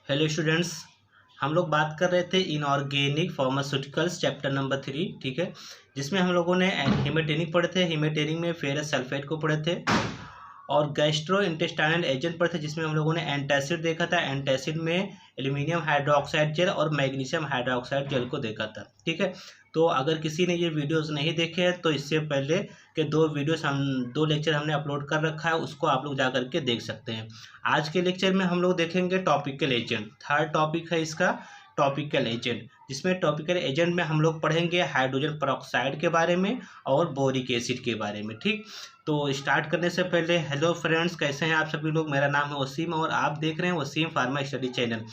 Hello students. हम लोग बात कर रहे थे इनऑर्गेनिक फार्मास्यूटिकल्स चैप्टर नंबर 3, ठीक है, जिसमें हम लोगों ने हीमेटेरिक पढ़े थे। हीमेटेरिक में फेरस सल्फेट को पढ़े थे और गैस्ट्रो इंटेस्टाइनल एजेंट पढ़े थे, जिसमें हम लोगों ने एंटासिड देखा था। एंटासिड में एल्यूमिनियम हाइड्रोक्साइड जेल और मैग्नीशियम हाइड्रोक्साइड जेल को देखा था, ठीक है। तो अगर किसी ने ये वीडियोस नहीं देखे हैं तो इससे पहले के दो लेक्चर हमने अपलोड कर रखा है, उसको आप लोग जा करके देख सकते हैं। आज के लेक्चर में हम लोग देखेंगे टॉपिकल एजेंट। थर्ड टॉपिक है इसका टॉपिकल एजेंट, जिसमें टॉपिकल एजेंट में हम लोग पढ़ेंगे हाइड्रोजन पेरोक्साइड के बारे में और बोरिक एसिड के बारे में, ठीक। तो स्टार्ट करने से पहले हेलो फ्रेंड्स, कैसे हैं आप सभी लोग। मेरा नाम है वसीम और आप देख रहे हैं वसीम फार्मा स्टडी चैनल।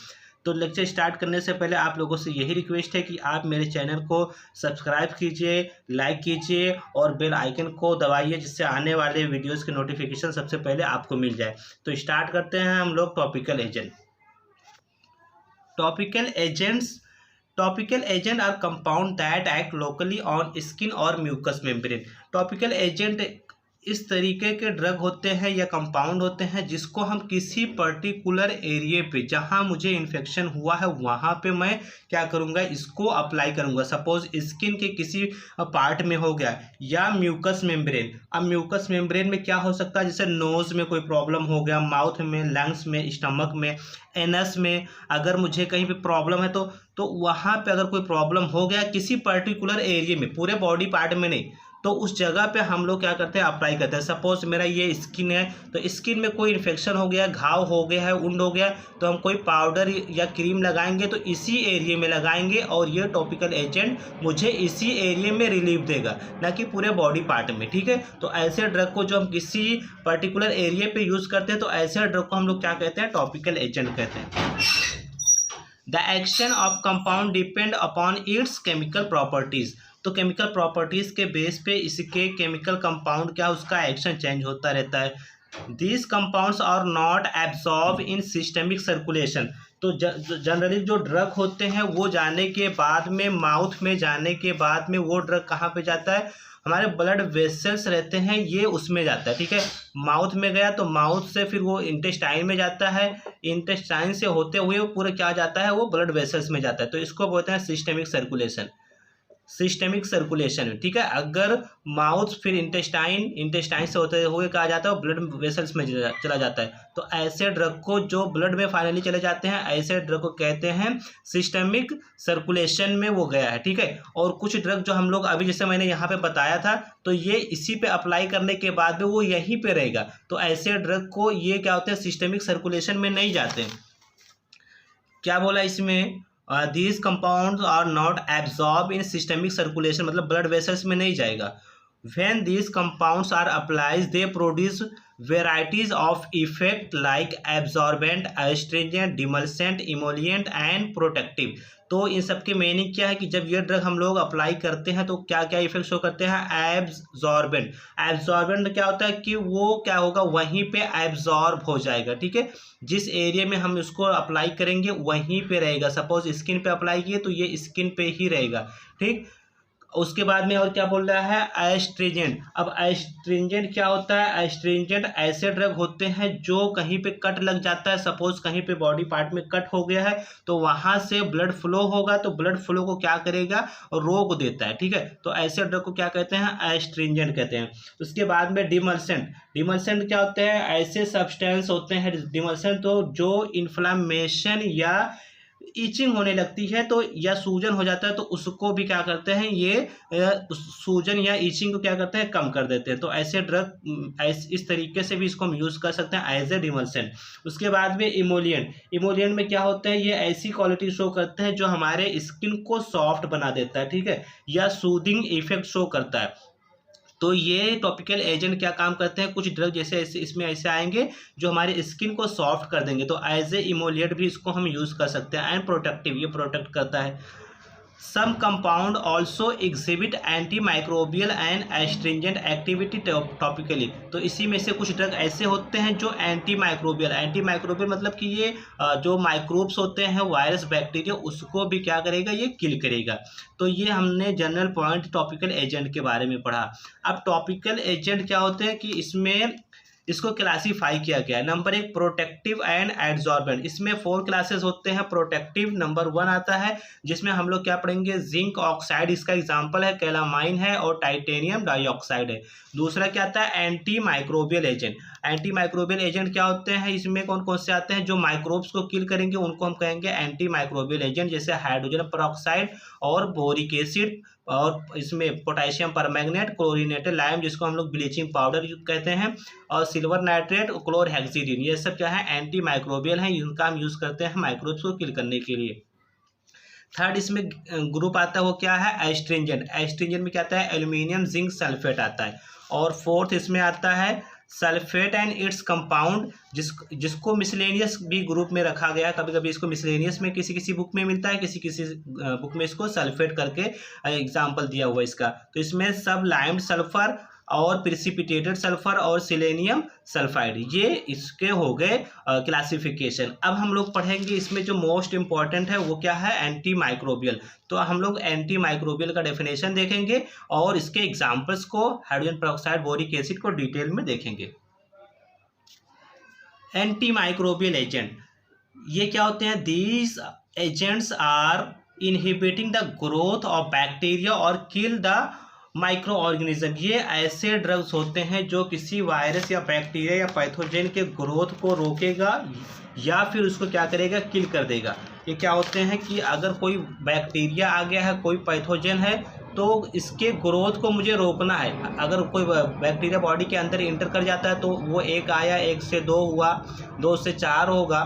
तो लेक्चर स्टार्ट करने से पहले आप लोगों से यही रिक्वेस्ट है कि आप मेरे चैनल को सब्सक्राइब कीजिए, लाइक कीजिए और बेल आइकन को दबाइए, जिससे आने वाले वीडियोस की नोटिफिकेशन सबसे पहले आपको मिल जाए। तो स्टार्ट करते हैं हम लोग topical agent. Topical agent are compound that act locally on skin और म्यूकस मेम्ब्रेन। टॉपिकल एजेंट इस तरीके के ड्रग होते हैं या कंपाउंड होते हैं जिसको हम किसी पर्टिकुलर एरिया पे जहां मुझे इन्फेक्शन हुआ है वहां पे मैं क्या करूंगा, इसको अप्लाई करूंगा। सपोज स्किन के किसी पार्ट में हो गया या म्यूकस मेम्ब्रेन। अब म्यूकस मेम्ब्रेन में क्या हो सकता है, जैसे नोज में कोई प्रॉब्लम हो गया, माउथ में, लंग्स में, स्टमक में, एनस में अगर मुझे कहीं पे प्रॉब्लम है तो वहां पे अगर कोई प्रॉब्लम हो गया किसी पर्टिकुलर एरिया में, पूरे बॉडी पार्ट में नहीं, तो उस जगह पे हम लोग क्या करते हैं, अप्लाई करते हैं। सपोज मेरा ये स्किन है तो स्किन में कोई इन्फेक्शन हो गया, घाव हो गया है, वुंड हो गया, तो हम कोई पाउडर या क्रीम लगाएंगे तो इसी एरिया में लगाएंगे और ये टॉपिकल एजेंट मुझे इसी एरिया में रिलीफ देगा, ना कि पूरे बॉडी पार्ट में, ठीक है। तो ऐसे ड्रग को जो हम किसी पर्टिकुलर एरिया पे यूज़ करते हैं तो ऐसे ड्रग को हम लोग क्या कहते हैं, टॉपिकल एजेंट कहते हैं। The action of compound depend upon its chemical properties. तो केमिकल प्रॉपर्टीज के बेस पे इसके केमिकल कंपाउंड क्या, उसका एक्शन चेंज होता रहता है। These compounds are not absorb in systemic circulation. तो जनरली जो ड्रग होते हैं वो जाने के बाद में, माउथ में जाने के बाद में, वो ड्रग कहाँ पे जाता है, हमारे ब्लड वेसल्स रहते हैं ये उसमें जाता है, ठीक है। माउथ में गया तो माउथ से फिर वो इंटेस्टाइन में जाता है, इंटेस्टाइन से होते हुए वो पूरा क्या जाता है, वो ब्लड वेसल्स में जाता है। तो इसको बोलते हैं सिस्टेमिक सर्कुलेशन, ठीक है। अगर माउथ फिर इंटेस्टाइन से होते हुए कहा जाता है ब्लड वेसल्स में चला जाता है, तो ऐसे ड्रग को जो ब्लड में फाइनली चले जाते हैं ऐसे ड्रग को कहते हैं सिस्टमिक सर्कुलेशन में वो गया है, ठीक है। और कुछ ड्रग जो हम लोग अभी जैसे मैंने यहाँ पे बताया था तो ये इसी पे अप्लाई करने के बाद में वो यहीं पे रहेगा, तो ऐसे ड्रग को ये क्या होते हैं, सिस्टमिक सर्कुलेशन में नहीं जाते। क्या बोला इसमें, these compounds are not absorb in systemic circulation, मतलब ब्लड वेसल्स में नहीं जाएगा। When these compounds are applies they produce varieties of effect like absorbent, astringent, demulcent, emollient and protective. तो इन सब की मीनिंग क्या है कि जब ये ड्रग हम लोग अप्लाई करते हैं तो क्या क्या इफेक्ट शो करते हैं। एब्जॉर्बेंट क्या होता है कि वो क्या होगा, वहीं पे एब्जॉर्ब हो जाएगा, ठीक है। जिस एरिया में हम इसको अप्लाई करेंगे वहीं पे रहेगा। सपोज स्किन पे अप्लाई किए तो ये स्किन पे ही रहेगा, ठीक। उसके बाद में और क्या बोल रहा है, एस्ट्रिंजेंट। अब एस्ट्रिंजेंट क्या होता है, एस्ट्रिंजेंट ऐसे ड्रग होते हैं जो कहीं पे कट लग जाता है, सपोज कहीं पे बॉडी पार्ट में कट हो गया है तो वहां से ब्लड फ्लो होगा, तो ब्लड फ्लो को क्या करेगा, रोक देता है, ठीक है। तो ऐसे ड्रग को क्या कहते हैं, एस्ट्रिंजेंट कहते हैं। उसके बाद में डिमल्सेंट क्या होते हैं, ऐसे सब्सटेंस होते हैं डिमल्सेंट तो जो इन्फ्लामेशन या ईचिंग होने लगती है तो या सूजन हो जाता है तो उसको भी क्या करते हैं, ये सूजन या ईचिंग को क्या करते हैं, कम कर देते हैं। तो ऐसे ड्रग इस तरीके से भी इसको हम यूज़ कर सकते हैं एज ए डिमल्सेंट। उसके बाद में इमोलिएंट में क्या होता है, ये ऐसी क्वालिटी शो करते हैं जो हमारे स्किन को सॉफ्ट बना देता है, ठीक है, या सूदिंग इफेक्ट शो करता है। तो ये टॉपिकल एजेंट क्या काम करते हैं, कुछ ड्रग जैसे इसमें ऐसे आएंगे जो हमारे स्किन को सॉफ्ट कर देंगे, तो एज ए इमोलिएट भी इसको हम यूज़ कर सकते हैं। एंड प्रोटेक्टिव, ये प्रोटेक्ट करता है। Some compound also exhibit anti microbial and astringent activity topically. तो इसी में से कुछ ड्रग ऐसे होते हैं जो एंटी माइक्रोबियल मतलब कि ये जो माइक्रोब्स होते हैं, वायरस, बैक्टीरिया, उसको भी क्या करेगा, ये किल करेगा। तो ये हमने जनरल पॉइंट टॉपिकल एजेंट के बारे में पढ़ा। अब टॉपिकल एजेंट क्या होते हैं कि इसमें इसको क्लासीफाई किया गया है। नंबर 1 प्रोटेक्टिव एंड एड्सॉर्बेंट, इसमें 4 क्लासेस होते हैं। प्रोटेक्टिव नंबर 1 आता है, जिसमें हम लोग क्या पढ़ेंगे, जिंक ऑक्साइड इसका एग्जाम्पल है, कैलामाइन है और टाइटेनियम डाइऑक्साइड है। दूसरा क्या आता है, anti microbial agent. Anti microbial agent क्या होते हैं, इसमें कौन कौन से आते हैं, जो माइक्रोब्स को किल करेंगे उनको हम कहेंगे एंटी माइक्रोबियल एजेंट, जैसे हाइड्रोजन पेरोक्साइड और बोरिक एसिड, और इसमें पोटेशियम परमैंगनेट, क्लोरीनेटेड लाइम जिसको हम लोग ब्लीचिंग पाउडर कहते हैं, और सिल्वर नाइट्रेट, क्लोरहेक्सिडिन, ये सब क्या है, एंटी माइक्रोबियल हैं, इनका हम यूज़ करते हैं माइक्रोब्स को किल करने के लिए। थर्ड इसमें ग्रुप आता है, वो क्या है, एस्ट्रिंजेंट। एस्ट्रिंजेंट में क्या आता है, एल्यूमिनियम जिंक सल्फेट आता है। और फोर्थ इसमें आता है सल्फेट एंड इट्स कंपाउंड, जिसको मिसलेनियस भी ग्रुप में रखा गया है। कभी कभी इसको मिसलेनियस में किसी किसी बुक में मिलता है, किसी किसी बुक में इसको सल्फेट करके एग्जाम्पल दिया हुआ इसका। तो इसमें सब लाइम्ड सल्फर और प्रिसिपिटेटेड सल्फर और सिलेनियम सल्फाइड, ये इसके हो गए क्लासिफिकेशन। अब हम लोग पढ़ेंगे इसमें जो मोस्ट इंपॉर्टेंट है वो क्या है, एंटी माइक्रोबियल। तो हम लोग एंटी माइक्रोबियल का डेफिनेशन देखेंगे और इसके एग्जाम्पल्स को, हाइड्रोजन पेरोक्साइड, बोरिक एसिड को डिटेल में देखेंगे। एंटी माइक्रोबियल एजेंट ये क्या होते हैं, these agents are inhibiting the growth of bacteria और किल द माइक्रो ऑर्गेनिज्म। ये ऐसे ड्रग्स होते हैं जो किसी वायरस या बैक्टीरिया या पैथोजन के ग्रोथ को रोकेगा या फिर उसको क्या करेगा, किल कर देगा। ये क्या होते हैं कि अगर कोई बैक्टीरिया आ गया है, कोई पैथोजन है, तो इसके ग्रोथ को मुझे रोकना है। अगर कोई बैक्टीरिया बॉडी के अंदर इंटर कर जाता है तो वो एक आया, 1 से 2 हुआ, 2 से 4 होगा,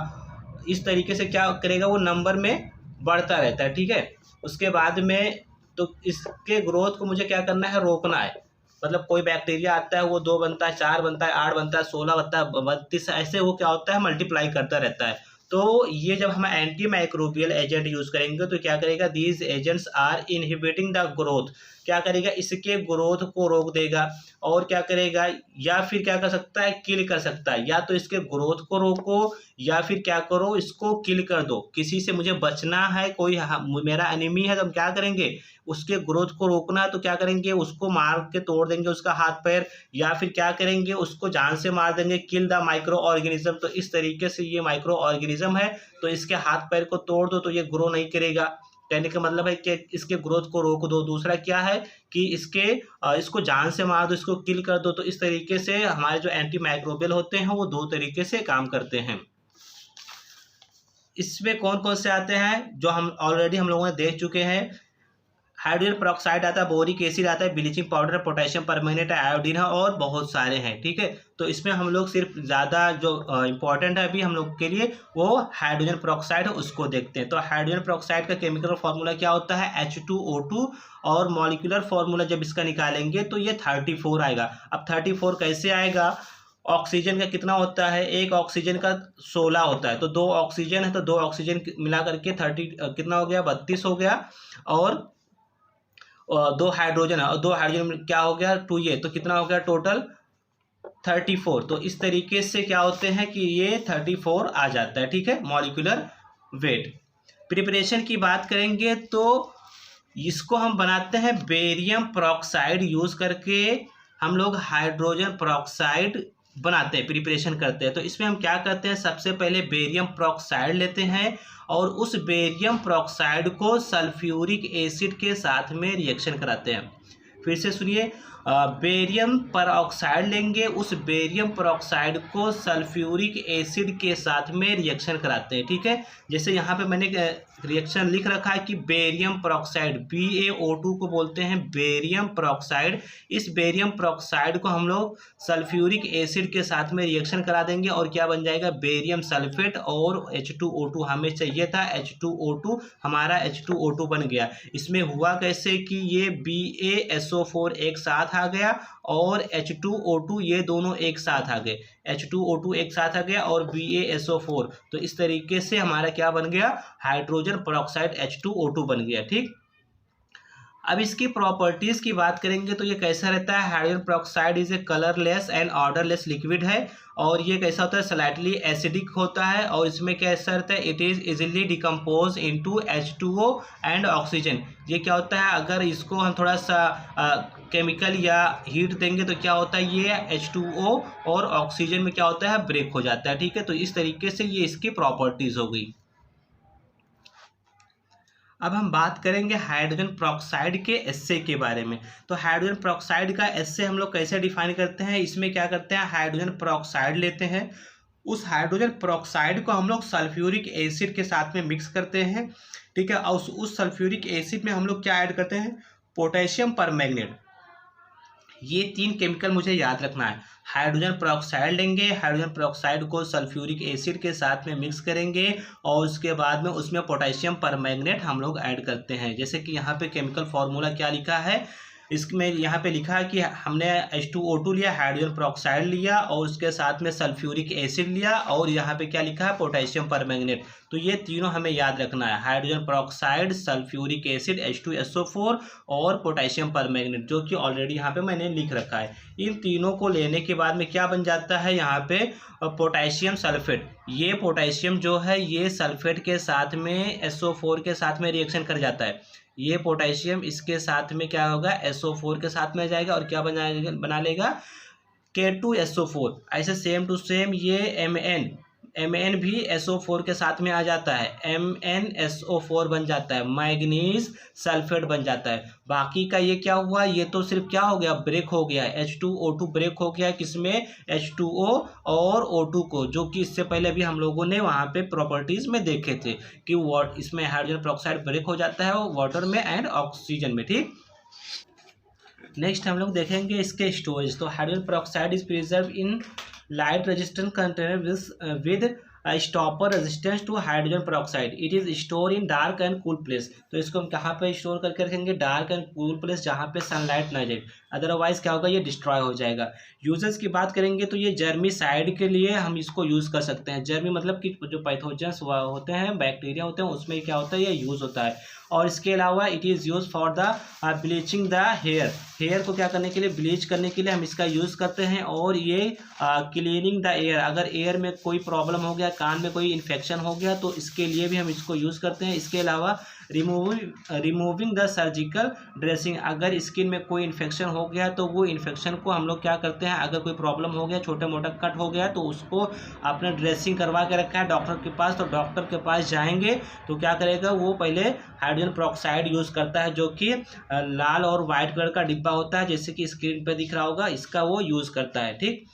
इस तरीके से क्या करेगा, वो नंबर में बढ़ता रहता है, ठीक है। उसके बाद में तो इसके ग्रोथ को मुझे क्या करना है, रोकना है। मतलब कोई बैक्टीरिया आता है, वो 2 बनता है, 4 बनता है, 8 बनता है, 16 बनता है, 32, ऐसे वो क्या होता है, मल्टीप्लाई करता रहता है। तो ये जब हम एंटी माइक्रोबियल एजेंट यूज़ करेंगे तो क्या करेगा, these agents are inhibiting the growth, क्या करेगा, इसके ग्रोथ को रोक देगा। और क्या करेगा, या फिर क्या कर सकता है, किल कर सकता है। या तो इसके ग्रोथ को रोको या फिर क्या करो, इसको किल कर दो। किसी से मुझे बचना है, कोई मेरा एनिमी है, तो हम क्या करेंगे, उसके ग्रोथ को रोकना है तो क्या करेंगे, उसको मार के तोड़ देंगे उसका हाथ पैर, या फिर क्या करेंगे, उसको जान से मार देंगे, किल द माइक्रो ऑर्गेनिज्म। तो इस तरीके से ये माइक्रो ऑर्गेनिज्म है, तो इसके हाथ पैर को तोड़ दो तो ये ग्रो नहीं करेगा। कहने का मतलब है कि इसके ग्रोथ को रोक दो। दूसरा क्या है कि इसको जान से मार दो, इसको किल कर दो। तो इस तरीके से हमारे जो एंटी माइक्रोबियल होते हैं वो 2 तरीके से काम करते हैं। इसमें कौन कौन से आते हैं, जो हम ऑलरेडी हम लोगों ने देख चुके हैं, हाइड्रोजन पेरोक्साइड आता है, बोरिक एसिड आता है, bleaching powder, potassium permanganate, iodine है और बहुत सारे हैं, ठीक है। तो इसमें हम लोग सिर्फ ज़्यादा जो इम्पॉर्टेंट है अभी हम लोग के लिए वो हाइड्रोजन पेरोक्साइड है, उसको देखते हैं। तो हाइड्रोजन पेरोक्साइड का केमिकल फार्मूला क्या होता है, H2O2, और मॉलिक्यूलर फार्मूला जब इसका निकालेंगे तो ये 34 आएगा। अब 34 कैसे आएगा, ऑक्सीजन का कितना होता है, एक ऑक्सीजन का 16 होता है, तो 2 ऑक्सीजन है, तो 2 ऑक्सीजन मिला करके 30 कितना हो गया, 32 हो गया। और 2 हाइड्रोजन है और 2 हाइड्रोजन क्या हो गया, 2 तो कितना हो गया टोटल 34। तो इस तरीके से क्या होते हैं कि ये 34 आ जाता है, ठीक है, मॉलिक्यूलर वेट। प्रिपरेशन की बात करेंगे तो इसको हम बनाते हैं बेरियम पेरोक्साइड यूज़ करके, हम लोग हाइड्रोजन पेरोक्साइड बनाते हैं, प्रिपरेशन करते हैं। तो इसमें हम क्या करते हैं, सबसे पहले बेरियम पेरोक्साइड लेते हैं और उस बेरियम पेरोक्साइड को सल्फ्यूरिक एसिड के साथ में रिएक्शन कराते हैं। फिर से सुनिए, बेरियम पेरोक्साइड लेंगे, उस बेरियम पेरोक्साइड को सल्फ्यूरिक एसिड के साथ में रिएक्शन कराते हैं, ठीक है। जैसे यहाँ पे मैंने रिएक्शन लिख रखा है कि बेरियम पेरोक्साइड, BaO2 को बोलते हैं बेरियम पेरोक्साइड। इस बेरियम पेरोक्साइड को हम लोग सल्फ्यूरिक एसिड के साथ में रिएक्शन करा देंगे और क्या बन जाएगा, बेरियम सल्फेट और H2O2 हमें चाहिए था, H2O2 हमारा H2O2 बन गया। इसमें हुआ कैसे कि ये BaSO4 एक साथ आ गया और H2O2 ये दोनों एक साथ आ गए, H2O2 एक साथ आ गया और BaSO4। तो इस तरीके से हमारा क्या बन गया, हाइड्रोजन पेरोक्साइड H2O2 बन गया, ठीक। अब इसकी प्रॉपर्टीज़ की बात करेंगे तो ये कैसा रहता है, hydrogen peroxide is a colourless and odourless liquid है और ये कैसा होता है, स्लाइटली एसिडिक होता है और इसमें कैसा रहता है, it is easily decompose into H2O and oxygen. ये क्या होता है, अगर इसको हम थोड़ा सा केमिकल या हीट देंगे तो क्या होता है, ये H2O और ऑक्सीजन में क्या होता है, ब्रेक हो जाता है। ठीक है, तो इस तरीके से ये इसकी प्रॉपर्टीज हो गई। अब हम बात करेंगे हाइड्रोजन पेरोक्साइड के एस्से के बारे में। तो हाइड्रोजन पेरोक्साइड का एस्से हम लोग कैसे डिफाइन करते हैं, इसमें क्या करते हैं, हाइड्रोजन पेरोक्साइड लेते हैं, उस हाइड्रोजन पेरोक्साइड को हम लोग सल्फ्यूरिक एसिड के साथ में मिक्स करते हैं। ठीक है, और उस सल्फ्यूरिक एसिड में हम लोग क्या ऐड करते हैं, पोटेशियम परमैंगनेट। ये 3 केमिकल मुझे याद रखना है। हाइड्रोजन पेरोक्साइड लेंगे, हाइड्रोजन पेरोक्साइड को सल्फ्यूरिक एसिड के साथ में मिक्स करेंगे और उसके बाद में उसमें पोटेशियम परमैंगनेट हम लोग ऐड करते हैं। जैसे कि यहाँ पे केमिकल फार्मूला क्या लिखा है, इसमें यहाँ पे लिखा है कि हमने H2O2 लिया, हाइड्रोजन पेरोक्साइड लिया और उसके साथ में सल्फ्यूरिक एसिड लिया और यहाँ पे क्या लिखा है, पोटेशियम परमैंगनेट। तो ये तीनों हमें याद रखना है, hydrogen peroxide, sulphuric acid H2SO4 और पोटेशियम परमैंगनेट, जो कि ऑलरेडी यहाँ पे मैंने लिख रखा है। इन तीनों को लेने के बाद में क्या बन जाता है यहाँ पे, पोटेशियम सल्फेट। ये पोटेशियम जो है ये सल्फेट के साथ में SO4 के साथ में रिएक्शन कर जाता है। ये पोटेशियम इसके साथ में क्या होगा, SO4 के साथ में जाएगा और क्या बना लेगा, K2SO4। ऐसे सेम टू सेम ये Mn भी SO4 के साथ में आ जाता है, MnSO4 बन जाता है, मैग्नीज सल्फेट बन जाता है। बाकी का ये क्या हुआ, ये तो सिर्फ क्या हो गया, ब्रेक हो गया, H2O2 ब्रेक हो गया, किसमें, H2O और O2 को, जो कि इससे पहले भी हम लोगों ने वहाँ पे प्रॉपर्टीज में देखे थे कि इसमें हाइड्रोजन पेरोक्साइड ब्रेक हो जाता है वाटर में एंड ऑक्सीजन में। ठीक, नेक्स्ट हम लोग देखेंगे इसके स्टोरेज। तो hydrogen peroxide is preserve in light resistant container with stopper resistance to hydrogen peroxide. It is store in dark and cool place. तो इसको हम कहाँ पे स्टोर करके रखेंगे, डार्क एंड कूल प्लेस, जहाँ पे सनलाइट ना जाए, अदरवाइज क्या होगा, ये डिस्ट्रॉय हो जाएगा। यूजेस की बात करेंगे तो ये जर्मीसाइड के लिए हम इसको यूज़ कर सकते हैं। जर्मी मतलब कि जो पैथोजेंस होते हैं, बैक्टीरिया होते हैं, उसमें क्या होता है, ये यूज़ होता है। और इसके अलावा it is use for the bleaching the hair को क्या करने के लिए, ब्लीच करने के लिए हम इसका यूज़ करते हैं। और ये क्लीनिंग द एयर, अगर एयर में कोई प्रॉब्लम हो गया, कान में कोई इन्फेक्शन हो गया, तो इसके लिए भी हम इसको यूज़ करते हैं। इसके अलावा रिमूविंग द सर्जिकल ड्रेसिंग, अगर स्किन में कोई इन्फेक्शन हो गया तो वो इन्फेक्शन को हम लोग क्या करते हैं, अगर कोई प्रॉब्लम हो गया, छोटा मोटा कट हो गया, तो उसको आपने ड्रेसिंग करवा के रखा है डॉक्टर के पास, तो डॉक्टर के पास जाएंगे तो क्या करेगा, वो पहले हाइड्रोजन पेरोक्साइड यूज़ करता है, जो कि लाल और वाइट कलर का डिब्बा होता है, जैसे कि स्क्रीन पर दिख रहा होगा, इसका वो यूज़ करता है। ठीक,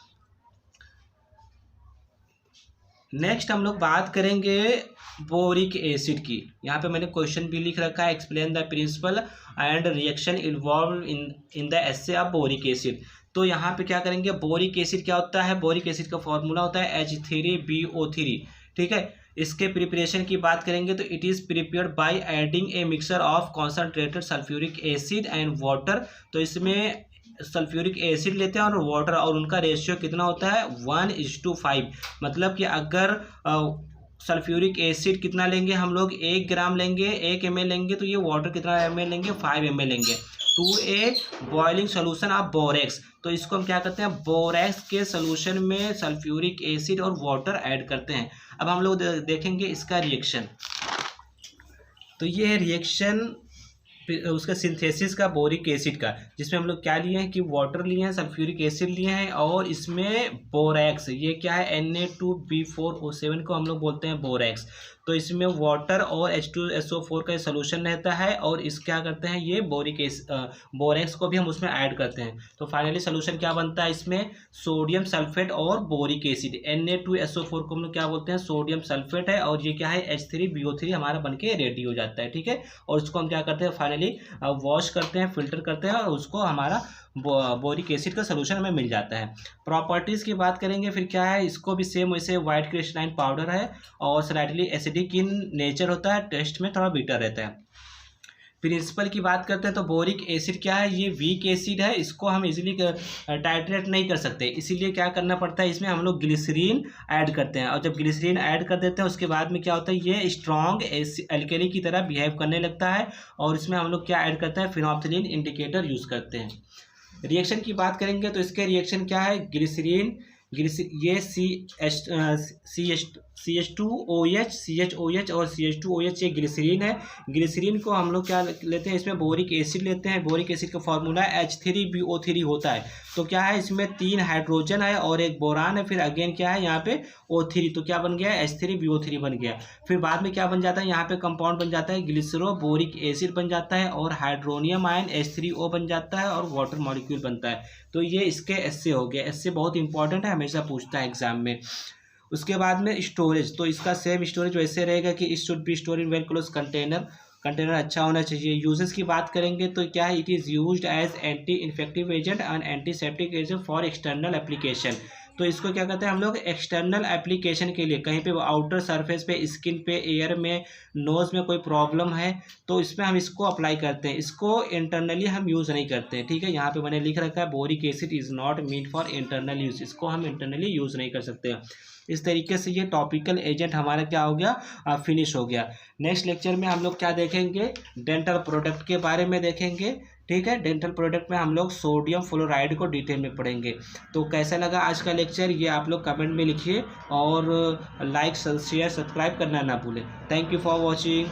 नेक्स्ट हम लोग बात करेंगे बोरिक एसिड की। यहाँ पे मैंने क्वेश्चन भी लिख रखा है, explain the principle and reaction involve in the assay of boric acid. तो यहाँ पे क्या करेंगे, बोरिक एसिड क्या होता है, बोरिक एसिड का फॉर्मूला होता है H3BO3। ठीक है, इसके प्रिपरेशन की बात करेंगे तो it is prepared by adding a mixture of concentrated sulphuric acid and water. तो इसमें सल्फ्यूरिक एसिड लेते हैं और वाटर, और उनका रेशियो कितना होता है, 1:5। मतलब कि अगर सल्फ्यूरिक एसिड कितना लेंगे हम लोग, 1 ग्राम लेंगे, 1 ml लेंगे, तो ये वाटर कितना ml लेंगे, 5 ml लेंगे to a boiling solution of borax. तो इसको हम क्या करते हैं, बोरेक्स के सोल्यूशन में सल्फ्यूरिक एसिड और वाटर ऐड करते हैं। अब हम लोग देखेंगे इसका रिएक्शन। तो ये है रिएक्शन उसका सिंथेसिस का बोरिक एसिड का, जिसमें हम लोग क्या लिए हैं कि वाटर लिए हैं, सल्फ्यूरिक एसिड लिए हैं और इसमें बोरेक्स, ये क्या है Na2B4O7 को हम लोग बोलते हैं बोरेक्स। तो इसमें वाटर और H2SO4 का सोल्यूशन रहता है और इस क्या करते हैं, ये बोरेक्स को भी हम उसमें ऐड करते हैं। तो फाइनली सोल्यूशन क्या बनता है, इसमें सोडियम सल्फेट और बोरिक एसिड, Na2SO4 को हम लोग क्या बोलते हैं, सोडियम सल्फेट है, और ये क्या है, H3BO3 हमारा बनके रेडी हो जाता है। ठीक है, और उसको हम क्या करते हैं, फाइनली वॉश करते हैं, फिल्टर करते हैं और उसको हमारा बोरिक एसिड का सोल्यूशन हमें मिल जाता है। प्रॉपर्टीज़ की बात करेंगे फिर क्या है, इसको भी सेम वैसे वाइट क्रिस्टलाइन पाउडर है और स्लाइटली एसिडिक इन नेचर होता है, टेस्ट में थोड़ा बिटर रहता है। प्रिंसिपल की बात करते हैं तो बोरिक एसिड क्या है, ये वीक एसिड है, इसको हम इजीली टाइट्रेट नहीं कर सकते, इसीलिए क्या करना पड़ता है, इसमें हम लोग ग्लिसरीन ऐड करते हैं। और जब ग्लिसरीन ऐड कर देते हैं उसके बाद में क्या होता है, ये स्ट्रॉन्ग एल्केली की तरह बिहेव करने लगता है और इसमें हम लोग क्या ऐड करते हैं, फिनोल्फथालीन इंडिकेटर यूज़ करते हैं। रिएक्शन की बात करेंगे तो इसके रिएक्शन क्या है, ग्लिसरीन ये CH2OH, CHOH और CH2OH ये ग्लिसरीन है। ग्लिसरीन को हम लोग क्या लेते हैं, इसमें बोरिक एसिड लेते हैं। बोरिक एसिड का फॉर्मूला H3BO3 होता है। तो क्या है, इसमें 3 हाइड्रोजन है और एक बोरान है, फिर अगेन क्या है यहाँ पे O3, तो क्या बन गया, H3BO3 बन गया। फिर बाद में क्या बन जाता है, यहाँ पे कंपाउंड बन जाता है ग्लिसरो बोरिक एसिड बन जाता है और हाइड्रोनियम आयन H3O बन जाता है और वाटर मॉलिक्यूल बनता है। तो ये इसके एससे हो गया। एससे बहुत इंपॉर्टेंट है, हमेशा पूछता है एग्जाम में। उसके बाद में स्टोरेज, तो इसका सेम स्टोरेज वैसे रहेगा कि it should be store in well close container. Container अच्छा होना चाहिए। यूजेस की बात करेंगे तो क्या है, it is used as anti infective agent and antiseptic agent for external application. तो इसको क्या कहते हैं हम लोग, एक्सटर्नल एप्लीकेशन के लिए, कहीं पे आउटर सरफेस पे, स्किन पे, एयर में, नोज़ में कोई प्रॉब्लम है तो इसमें हम इसको अप्लाई करते हैं। इसको इंटरनली हम यूज़ नहीं करते हैं, ठीक है। यहाँ पे मैंने लिख रखा है boric acid is not mean for internal use, इसको हम इंटरनली यूज़ नहीं कर सकते हैं। इस तरीके से ये टॉपिकल एजेंट हमारा क्या हो गया, फिनिश हो गया। नेक्स्ट लेक्चर में हम लोग क्या देखेंगे, डेंटल प्रोडक्ट के बारे में देखेंगे, ठीक है। डेंटल प्रोडक्ट में हम लोग सोडियम फ्लोराइड को डिटेल में पढ़ेंगे। तो कैसा लगा आज का लेक्चर, ये आप लोग कमेंट में लिखिए और लाइक शेयर सब्सक्राइब करना ना भूलें। Thank you for watching.